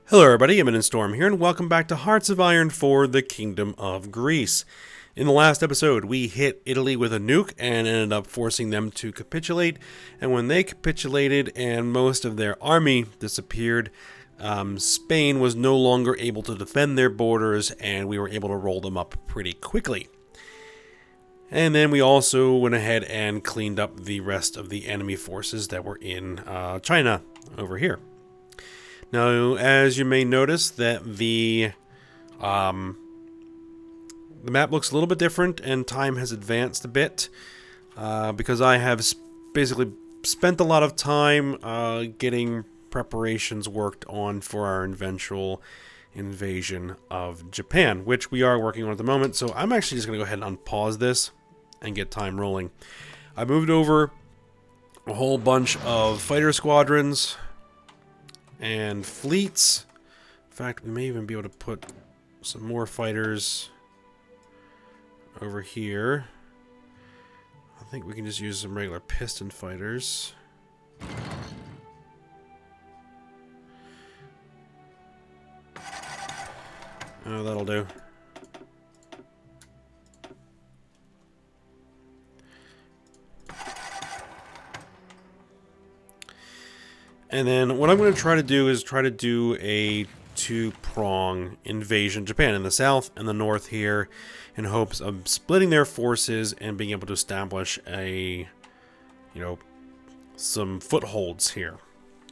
Hello everybody, Imminent Storm here, and welcome back to Hearts of Iron for the Kingdom of Greece. In the last episode, we hit Italy with a nuke and ended up forcing them to capitulate, and when they capitulated and most of their army disappeared, Spain was no longer able to defend their borders, and we were able to roll them up pretty quickly. And then we also went ahead and cleaned up the rest of the enemy forces that were in China over here. Now, as you may notice, that the map looks a little bit different and time has advanced a bit because I have basically spent a lot of time getting preparations worked on for our eventual invasion of Japan, which we are working on at the moment. So I'm actually just going to go ahead and unpause this and get time rolling. I moved over a whole bunch of fighter squadrons and fleets. In fact, we may even be able to put some more fighters over here. I think we can just use some regular piston fighters. Oh, that'll do. And then what I'm going to try to do is try to do a two-prong invasion of Japan in the south and the north here in hopes of splitting their forces and being able to establish some footholds here.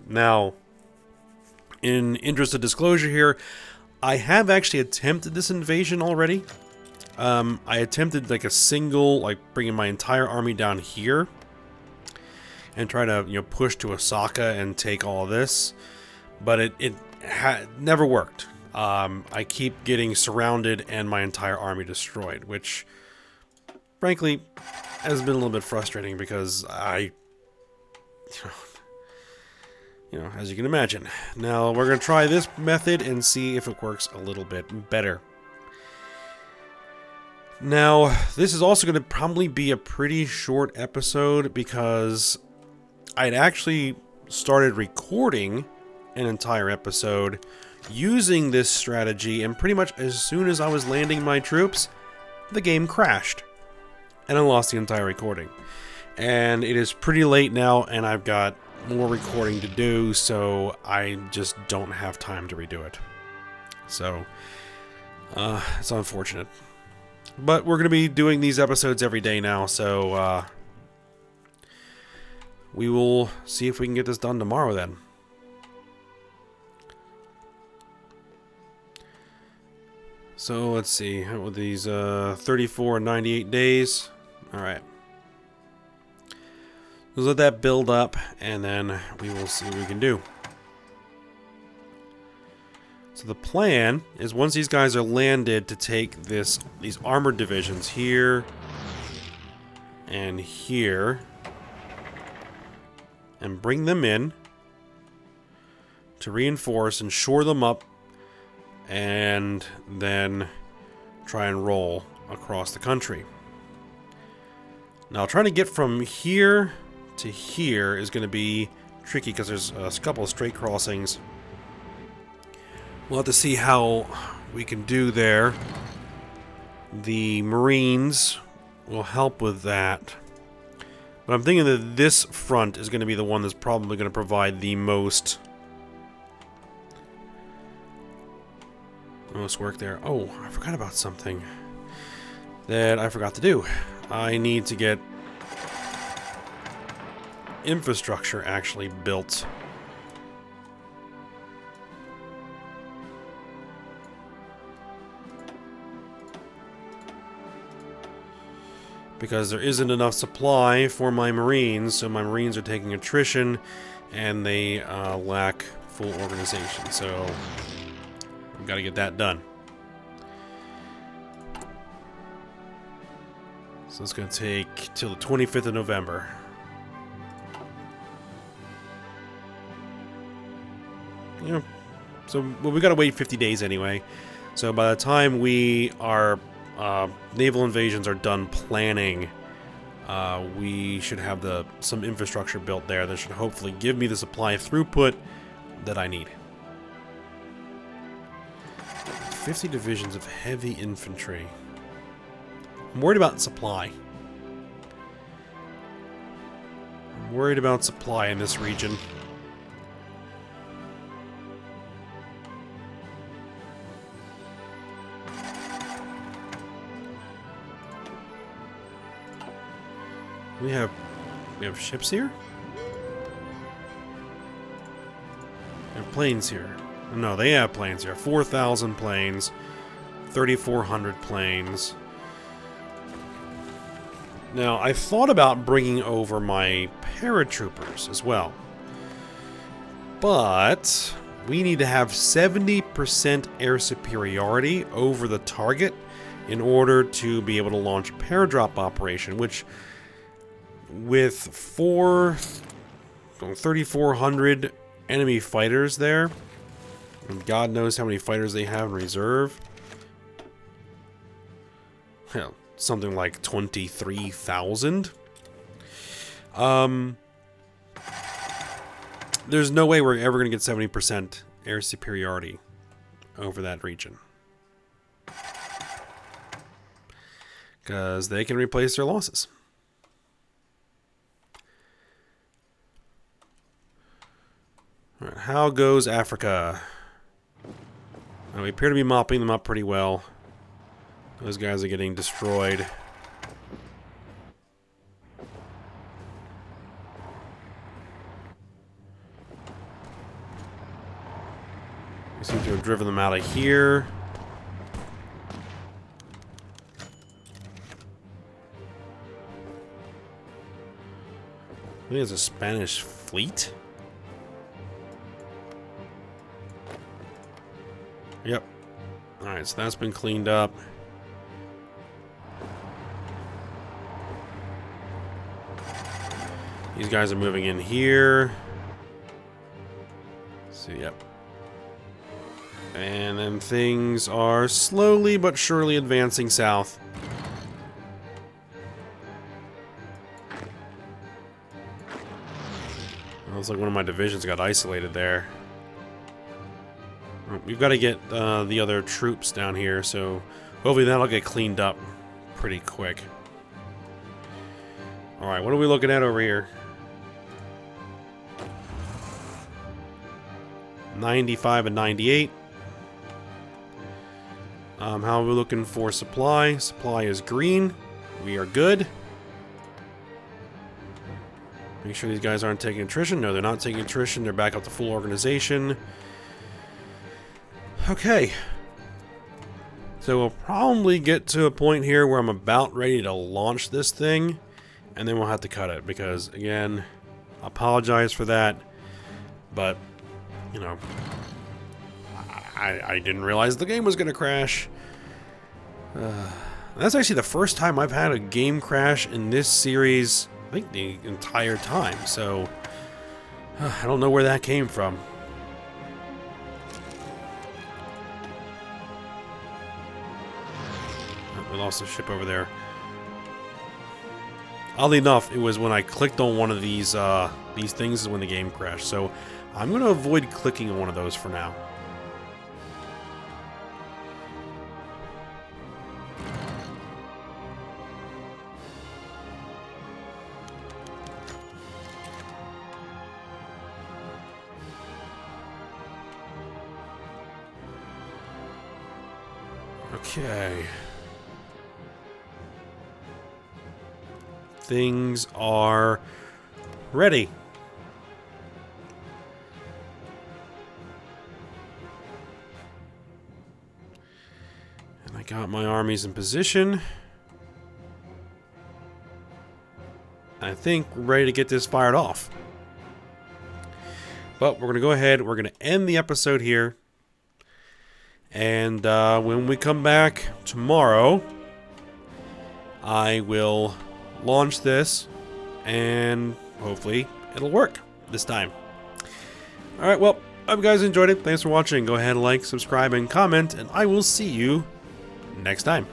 Now, in interest of disclosure here, I have actually attempted this invasion already. I attempted like a single, bringing my entire army down here and try to push to Osaka and take all of this, but it never worked. I keep getting surrounded and my entire army destroyed, which frankly has been a little bit frustrating because as you can imagine. Now we're going to try this method and see if it works a little bit better. Now, this is also going to probably be a pretty short episode because I'd actually started recording an entire episode using this strategy, and pretty much as soon as I was landing my troops, the game crashed, and I lost the entire recording. And it is pretty late now, and I've got more recording to do, so I just don't have time to redo it. So, it's unfortunate. But we're going to be doing these episodes every day now, so we will see if we can get this done tomorrow then. So let's see, with these 34 and 98 days. Alright. Let's let that build up and then we will see what we can do. So the plan is once these guys are landed to take these armored divisions here and here and bring them in to reinforce and shore them up and then try and roll across the country. Now trying to get from here to here is going to be tricky because there's a couple of straight crossings. We'll have to see how we can do there. The Marines will help with that. But I'm thinking that this front is going to be the one that's probably going to provide the most work there. Oh, I forgot about something that I forgot to do. I need to get infrastructure actually built. Because there isn't enough supply for my Marines, so my Marines are taking attrition and they lack full organization. So we've got to get that done. So it's going to take till the 25th of November. So we got to wait 50 days anyway. So by the time our naval invasions are done planning, we should have some infrastructure built there that should hopefully give me the supply throughput that I need. 50 divisions of heavy infantry. I'm worried about supply. I'm worried about supply in this region. We have ships here? We have planes here. No, they have planes here. 4,000 planes. 3,400 planes. Now, I thought about bringing over my paratroopers as well. But we need to have 70% air superiority over the target in order to be able to launch a paradrop operation, which with 3,400 enemy fighters there, and God knows how many fighters they have in reserve. Hell, something like 23,000. There's no way we're ever going to get 70% air superiority over that region. Because they can replace their losses. Alright, how goes Africa? We appear to be mopping them up pretty well. Those guys are getting destroyed. We seem to have driven them out of here. I think it's a Spanish fleet. Yep. Alright, so that's been cleaned up. These guys are moving in here. So, yep. And then things are slowly but surely advancing south. Looks like one of my divisions got isolated there. We've got to get the other troops down here, so hopefully that'll get cleaned up pretty quick. Alright, what are we looking at over here? 95 and 98. How are we looking for supply? Supply is green. We are good. Make sure these guys aren't taking attrition. No, they're not taking attrition. They're back up to full organization. Okay. So we'll probably get to a point here where I'm about ready to launch this thing. And then we'll have to cut it. Because, again, I apologize for that. But, you know, I didn't realize the game was going to crash. That's actually the first time I've had a game crash in this series, I think, the entire time. So, I don't know where that came from. We lost a ship over there. Oddly enough, it was when I clicked on one of these things is when the game crashed. So, I'm going to avoid clicking on one of those for now. Okay. Things are ready. And I got my armies in position. I think we're ready to get this fired off. But we're going to go ahead. We're going to end the episode here. And when we come back tomorrow, I will launch this, and hopefully it'll work this time. Alright, well, I hope you guys enjoyed it. Thanks for watching. Go ahead and like, subscribe, and comment, and I will see you next time.